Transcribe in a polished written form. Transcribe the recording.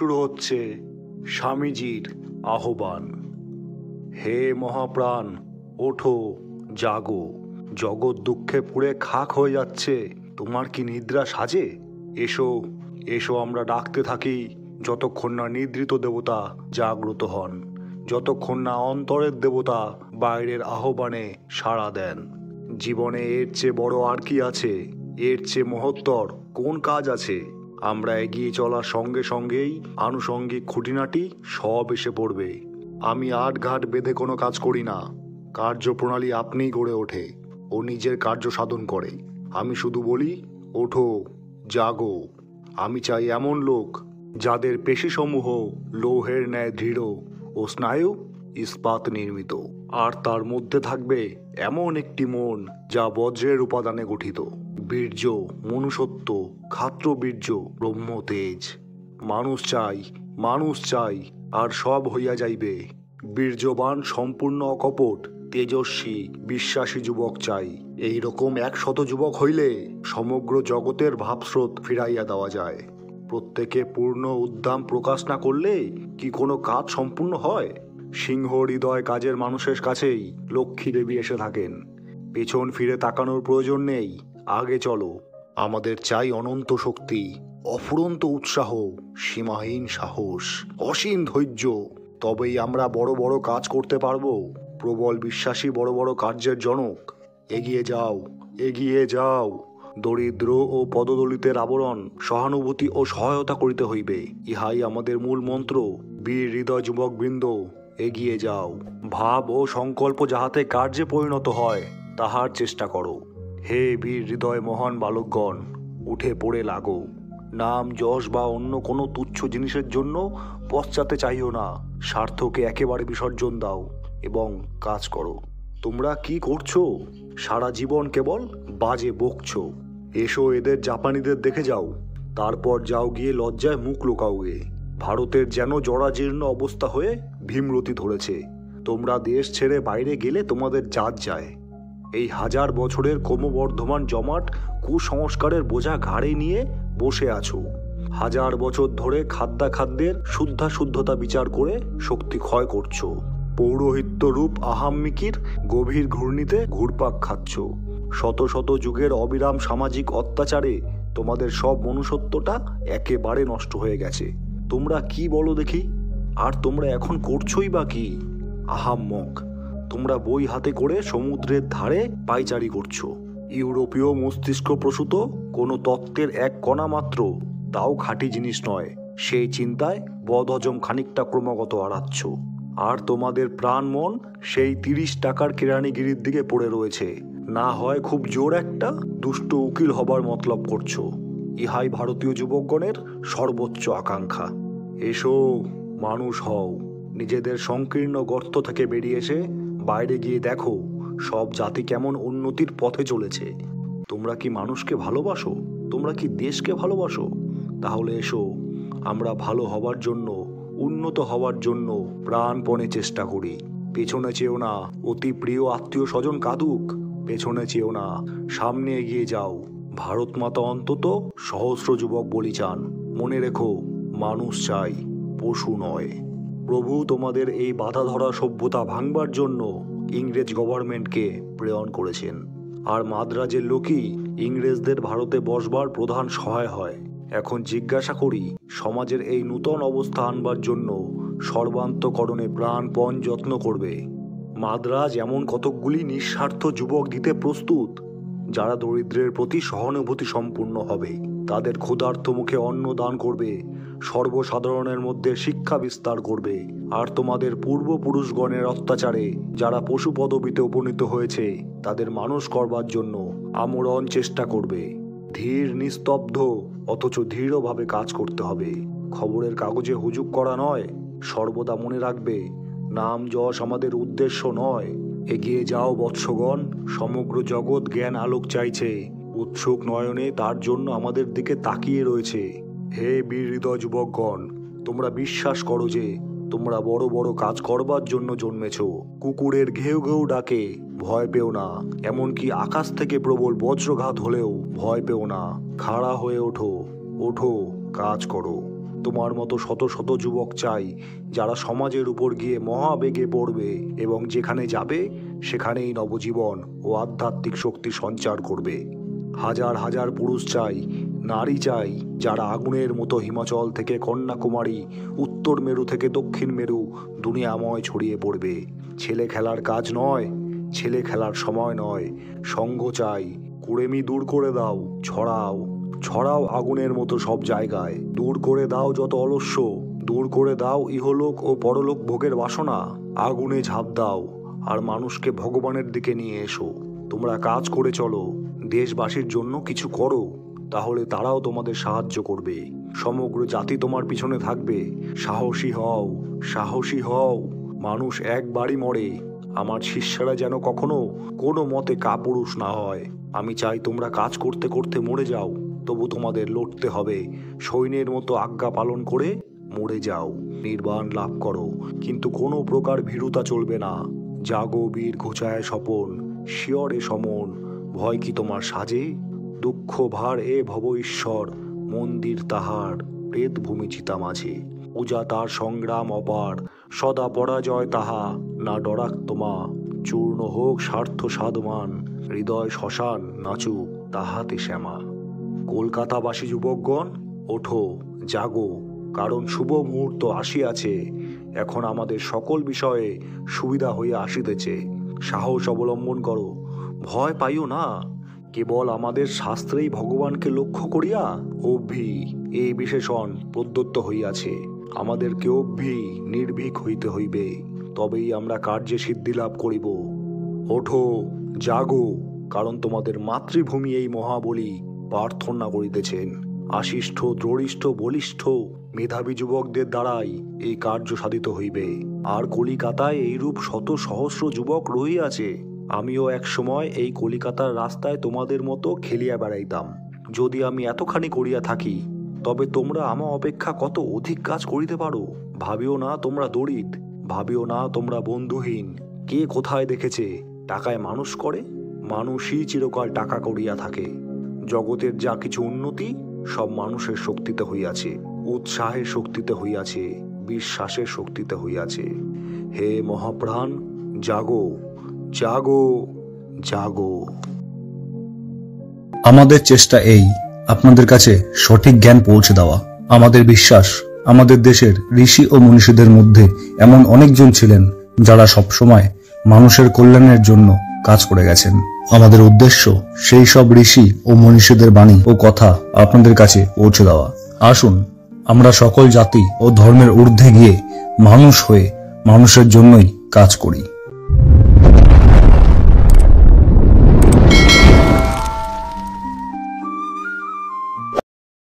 শুরু হচ্ছে স্বামীজির আহ্বান। হে মহাপ্রাণ, ওঠো, জাগো। জগৎ দুঃখে পুড়ে খাক হয়ে যাচ্ছে, তোমার কি নিদ্রা সাজে? এসো, এসো, আমরা ডাকতে থাকি যতক্ষণ না নিদ্রিত দেবতা জাগ্রত হন, যতক্ষণ না অন্তরের দেবতা বাইরের আহ্বানে সাড়া দেন। জীবনে এর চেয়ে বড় আর কি আছে? এর চেয়ে মহত্তর কোন কাজ আছে? আমরা এগিয়ে চলার সঙ্গে সঙ্গেই আনুষঙ্গিক খুঁটিনাটি সব এসে পড়বে। আমি আটঘাট বেঁধে কোনো কাজ করি না, কার্যপ্রণালী আপনিই গড়ে ওঠে ও নিজের কার্য সাধন করে। আমি শুধু বলি, ওঠো, জাগো। আমি চাই এমন লোক যাদের পেশিসমূহ লৌহের ন্যায় দৃঢ় ও স্নায়ু ইস্পাত নির্মিত, আর তার মধ্যে থাকবে এমন একটি মন যা বজ্রের উপাদানে গঠিত। বীর্য, মনুষ্যত্ব, ক্ষাত্রবীর্য, ব্রহ্মতেজ। মানুষ চাই, মানুষ চাই, আর সব হইয়া যাইবে। বীর্যবান, সম্পূর্ণ অকপট, তেজস্বী, বিশ্বাসী যুবক চাই। এই রকম 100 যুবক হইলে সমগ্র জগতের ভাবস্রোত ফিরাইয়া দেওয়া যায়। প্রত্যেকে পূর্ণ উদ্দাম প্রকাশ না করলে কি কোনো কাজ সম্পূর্ণ হয়? সিংহ হৃদয় কাজের মানুষের কাছেই লক্ষ্মী দেবী এসে থাকেন। পেছন ফিরে তাকানোর প্রয়োজন নেই, আগে চলো। আমাদের চাই অনন্ত শক্তি, অফুরন্ত উৎসাহ, সীমাহীন সাহস, অসীম ধৈর্য। তবেই আমরা বড় বড় কাজ করতে পারবো। প্রবল বিশ্বাসী বড় বড় কার্যের জনক। এগিয়ে যাও, এগিয়ে যাও। দরিদ্র ও পদদলিতের আবরণ সহানুভূতি ও সহায়তা করিতে হইবে, ইহাই আমাদের মূল মন্ত্র। বীর হৃদয় যুবকবৃন্দ, এগিয়ে যাও। ভাব ও সংকল্প যাহাতে কার্যে পরিণত হয় তাহার চেষ্টা করো। হে বীর হৃদয় মহান বালকগণ, উঠে পড়ে লাগো। নাম, যশ বা অন্য কোনো তুচ্ছ জিনিসের জন্য পশ্চাতে চাইও না। স্বার্থকে একেবারে বিসর্জন দাও এবং কাজ করো। তোমরা কি করছো? সারা জীবন কেবল বাজে বকছো। এসো, এদের জাপানিদের দেখে যাও, তারপর যাও গিয়ে লজ্জায় মুখ লুকাওগে। ভারতের যেন জরাজীর্ণ অবস্থা হয়ে ভীমরতি ধরেছে। তোমরা দেশ ছেড়ে বাইরে গেলে তোমাদের জাত যায়। এই 1000 বছরের ক্রমবর্ধমান জমাট কুসংস্কারের বোঝা ঘাড়ে নিয়ে বসে আছো। 1000 বছর ধরে খাদ্যাখাদ্যের শুদ্ধতা বিচার করে শক্তি ক্ষয় করছো। পৌরোহিত্য রূপ আহাম্মিকির গভীর ঘূর্ণিতে ঘুরপাক খাচ্ছ। শত শত যুগের অবিরাম সামাজিক অত্যাচারে তোমাদের সব মনুষ্যত্বটা একেবারে নষ্ট হয়ে গেছে। তোমরা কি বলো দেখি? আর তোমরা এখন করছোই বা কি? আহাম্মক! তোমরা বই হাতে করে সমুদ্রের ধারে পায়চারি করছো। ইউরোপীয় মস্তিষ্ক প্রসূত কোনো তত্ত্বের এক কণা মাত্র, তাও খাঁটি জিনিস নয়, সেই চিন্তায় বদহজম খানিকটা ক্রমাগত আড়াচ্ছ। আর তোমাদের প্রাণ মন সেই 30 টাকার কেরানিগিরির দিকে পড়ে রয়েছে। না হয় খুব জোর একটা দুষ্ট উকিল হবার মতলব করছো। ইহাই ভারতীয় যুবকগণের সর্বোচ্চ আকাঙ্ক্ষা। এসো, মানুষ হও। নিজেদের সংকীর্ণ গর্ত থেকে বেরিয়ে এসে বাইরে গিয়ে দেখো সব জাতি কেমন উন্নতির পথে চলেছে। তোমরা কি মানুষকে ভালোবাসো? তোমরা কি দেশকে ভালোবাসো? তাহলে এসো, আমরা ভালো হবার জন্য, উন্নত হওয়ার জন্য প্রাণপণে চেষ্টা করি। পেছনে চেও না, অতি প্রিয় আত্মীয় স্বজন কাঁদুক। পেছনে চেও না, সামনে এগিয়ে যাও। ভারত মাতা অন্তত সহস্র যুবক বলি চান। মনে রেখো, মানুষ চাই, পশু নয়। প্রভু তোমাদের এই বাধা ধরা সভ্যতা ভাঙবার জন্য ইংরেজ গভর্নমেন্টকে প্রেরণ করেছেন। আর মাদ্রাজের লোকই ইংরেজদের ভারতে বসবার প্রধান সহায় হয়। এখন জিজ্ঞাসা করি, সমাজের এই নূতন অবস্থা আনবার জন্য সর্বান্তকরণে প্রাণপণ যত্ন করবে। মাদ্রাজ এমন কতকগুলি নিঃস্বার্থ যুবক দিতে প্রস্তুত, যারা দরিদ্রের প্রতি সহানুভূতি সম্পূর্ণ হবে, তাদের ক্ষুধার্ত মুখে অন্ন দান করবে, সর্বসাধারণের মধ্যে শিক্ষা বিস্তার করবে। আর তোমাদের পূর্বপুরুষগণের অত্যাচারে যারা পশু পদবিতে উপনীত হয়েছে তাদের মানুষ করবার জন্য আমরণ চেষ্টা করবে। ধীর, নিস্তব্ধ, অথচ দৃঢ়ভাবে কাজ করতে হবে। খবরের কাগজে হুজুক করা নয়। সর্বদা মনে রাখবে, নাম যশ আমাদের উদ্দেশ্য নয়। এগিয়ে যাও বৎসগণ, সমগ্র জগৎ জ্ঞান আলোক চাইছে। উৎসুক নয়নে তার জন্য আমাদের দিকে তাকিয়ে রয়েছে। হে বীর হৃদয় যুবকগণ, তোমরা বিশ্বাস করো যে তোমরা বড় বড় কাজ করবার জন্য জন্মেছ। কুকুরের ঘেউ ঘেউ ডাকে ভয় পেও না, এমনকি আকাশ থেকে প্রবল বজ্রঘাত হলেও ভয় পেও না। খাড়া হয়ে ওঠো, ওঠো, কাজ করো। তোমার মতো শত শত যুবক চাই, যারা সমাজের উপর গিয়ে মহাবেগে পড়বে এবং যেখানে যাবে সেখানেই নবজীবন ও আধ্যাত্মিক শক্তি সঞ্চার করবে। হাজার হাজার পুরুষ চাই, নারী চাই, যারা আগুনের মতো হিমাচল থেকে কন্যাকুমারী, উত্তর মেরু থেকে দক্ষিণ মেরু দুনিয়াময় ছড়িয়ে পড়বে। ছেলে খেলার কাজ নয়, ছেলে খেলার সময় নয়। সঙ্গ চাই, কুড়েমি দূর করে দাও, ছড়াও ছড়াও আগুনের মতো সব জায়গায়। দূর করে দাও যত অলস্য, দূর করে দাও ইহলোক ও পরলোক ভোগের বাসনা। আগুনে ঝাঁপ দাও আর মানুষকে ভগবানের দিকে নিয়ে এসো। তোমরা কাজ করে চলো, দেশবাসীর জন্য কিছু করো, তাহলে তারাও তোমাদের সাহায্য করবে। সমগ্র জাতি তোমার পিছনে থাকবে। সাহসী হও, সাহসী হও। মানুষ একবারই মরে, আমার শিষ্যরা যেন কখনো কোনো মতে কাপুরুষ না হয়। আমি চাই তোমরা কাজ করতে করতে মরে যাও, তবু তোমাদের লড়তে হবে। সৈন্যের মতো আজ্ঞা পালন করে মরে যাও, নির্বাণ লাভ করো, কিন্তু কোনো প্রকার ভীরুতা চলবে না। জাগো বীর ঘুচায় স্বপন, শিয়রে সমন। ভয় কি তোমার সাজে? দুঃখ ভার এ ভব ঈশ্বর, মন্দির তাহার প্রেত ভূমি চিতা মাঝে। পূজা তার সংগ্রাম অপার, সদা পরাজয় তাহা না ডরাক তোমা। চূর্ণ হোক স্বার্থ সাধমান, হৃদয় শ্মশান নাচুক তাহাতে শ্যামা। কলকাতাবাসী যুবকগণ, ওঠো, জাগো, কারণ শুভ মুহূর্ত আসিয়াছে। এখন আমাদের সকল বিষয়ে সুবিধা হইয়া আসিতেছে। সাহস অবলম্বন করো, ভয় পাইও না। কেবল আমাদের শাস্ত্রেই ভগবানকে লক্ষ্য করিয়া অভ্যি এই বিশেষণ প্রদত্ত হইয়াছে। আমাদেরকে অভ্যি নির্ভীক হইতে হইবে, তবেই আমরা কার্যে সিদ্ধি লাভ করিব। ওঠো, জাগো, কারণ তোমাদের মাতৃভূমি এই মহাবলী প্রার্থনা করিতেছেন। আশিষ্ঠ, দ্রঢ়িষ্ঠ, বলিষ্ঠ, মেধাবী যুবকদের দ্বারাই এই কার্য সাধিত হইবে। আর কলিকাতায় এইরূপ শত সহস্র যুবক রহিয়াছে। আমিও এক সময় এই কলিকাতার রাস্তায় তোমাদের মতো খেলিয়া বেড়াইতাম। যদি আমি এতখানি করিয়া থাকি, তবে তোমরা আমা অপেক্ষা কত অধিক কাজ করিতে পারো। ভাবিও না তোমরা দরিদ্র, ভাবিও না তোমরা বন্ধুহীন। কে কোথায় দেখেছে টাকায় মানুষ করে? মানুষই চিরকাল টাকা করিয়া থাকে। জগতের যা কিছু উন্নতি সব মানুষের শক্তিতে হইয়াছে, উৎসাহের শক্তিতে হইয়াছে, বিশ্বাসের শক্তিতে হইয়াছে। হে মহাপ্রাণ, জাগো, জাগো, জাগো। আমাদের চেষ্টা এই, আপনাদের কাছে সঠিক জ্ঞান পৌঁছে দেওয়া। আমাদের বিশ্বাস, আমাদের দেশের ঋষি ও মনীষীদের মধ্যে এমন অনেকজন ছিলেন যারা সবসময় মানুষের কল্যাণের জন্য কাজ করে গেছেন। আমাদের উদ্দেশ্য সেই সব ঋষি ও মনীষীদের বাণী ও কথা আপনাদের কাছে পৌঁছে দেওয়া। আসুন আমরা সকল জাতি ও ধর্মের ঊর্ধ্বে গিয়ে মানুষ হয়ে মানুষের জন্যই কাজ করি।